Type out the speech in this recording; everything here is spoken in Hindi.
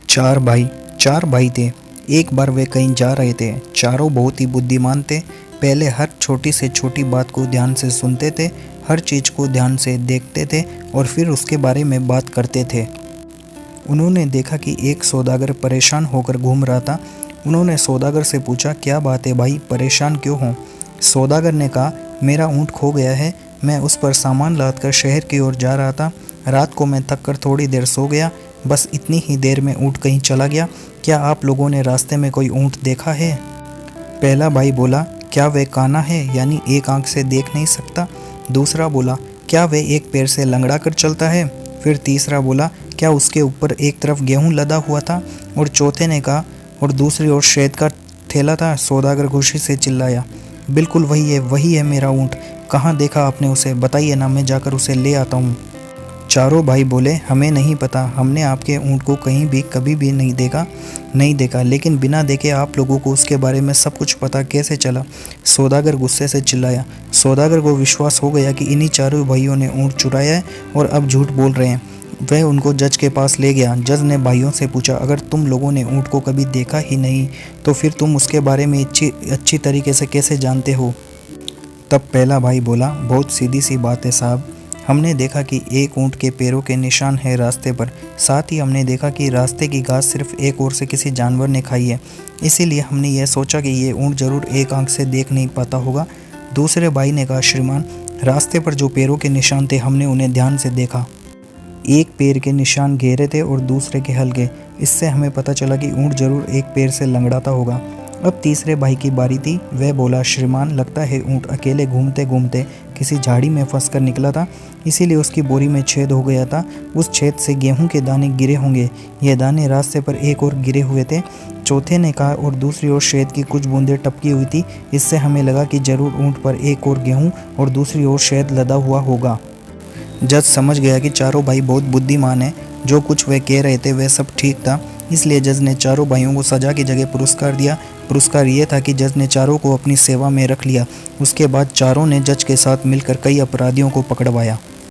चार भाई थे। एक बार वे कहीं जा रहे थे। चारों बहुत ही बुद्धिमान थे। पहले हर छोटी से छोटी बात को ध्यान से सुनते थे, हर चीज़ को ध्यान से देखते थे और फिर उसके बारे में बात करते थे। उन्होंने देखा कि एक सौदागर परेशान होकर घूम रहा था। उन्होंने सौदागर से पूछा, क्या बात है भाई, परेशान क्यों हो? सौदागर ने कहा, मेरा ऊँट खो गया है। मैं उस पर सामान लादकर शहर की ओर जा रहा था। रात को मैं थक कर थोड़ी देर सो गया। बस इतनी ही देर में ऊँट कहीं चला गया। क्या आप लोगों ने रास्ते में कोई ऊँट देखा है? पहला भाई बोला, क्या वह काना है, यानी एक आंख से देख नहीं सकता? दूसरा बोला, क्या वह एक पैर से लंगड़ा कर चलता है? फिर तीसरा बोला, क्या उसके ऊपर एक तरफ गेहूं लदा हुआ था? और चौथे ने कहा, और दूसरी ओर शहद का थैला था। सौदागर खुशी से चिल्लाया, बिल्कुल वही है मेरा ऊँट। कहाँ देखा आपने उसे? बताइए ना, मैं जाकर उसे ले आता हूँ। चारों भाई बोले, हमें नहीं पता, हमने आपके ऊँट को कहीं भी कभी भी नहीं देखा, लेकिन बिना देखे आप लोगों को उसके बारे में सब कुछ पता कैसे चला? सौदागर गुस्से से चिल्लाया। सौदागर को विश्वास हो गया कि इन्हीं चारों भाइयों ने ऊँट चुराया है और अब झूठ बोल रहे हैं। वह उनको जज के पास ले गया। जज ने भाइयों से पूछा, अगर तुम लोगों ने ऊँट को कभी देखा ही नहीं तो फिर तुम उसके बारे में अच्छी तरीके से कैसे जानते हो? तब पहला भाई बोला, बहुत सीधी सी बात है साहब, हमने देखा कि एक ऊँट के पैरों के निशान है रास्ते पर। साथ ही हमने देखा कि रास्ते की घास सिर्फ एक ओर से किसी जानवर ने खाई है। इसीलिए हमने यह सोचा कि ये ऊँट जरूर एक आंख से देख नहीं पाता होगा। दूसरे भाई ने कहा, श्रीमान, रास्ते पर जो पैरों के निशान थे हमने उन्हें ध्यान से देखा। एक पैर के निशान गहरे थे और दूसरे के हल्के। इससे हमें पता चला कि ऊँट जरूर एक पैर से लंगड़ाता होगा। अब तीसरे भाई की बारी थी। वह बोला, श्रीमान, लगता है ऊँट अकेले घूमते घूमते किसी झाड़ी में फंसकर निकला था, इसीलिए उसकी बोरी में छेद हो गया था। उस छेद से गेहूं के दाने गिरे होंगे। यह दाने रास्ते पर एक और गिरे हुए थे। चौथे ने कहा, और दूसरी ओर शहद की कुछ बूंदें टपकी हुई थी। इससे हमें लगा कि जरूर ऊँट पर एक और गेहूँ और दूसरी ओर शहद लदा हुआ होगा। जज समझ गया कि चारों भाई बहुत बुद्धिमान हैं। जो कुछ वे कह रहे थे वह सब ठीक था। इसलिए जज ने चारों भाइयों को सजा की जगह पुरस्कार दिया। पुरस्कार ये था कि जज ने चारों को अपनी सेवा में रख लिया। उसके बाद चारों ने जज के साथ मिलकर कई अपराधियों को पकड़वाया।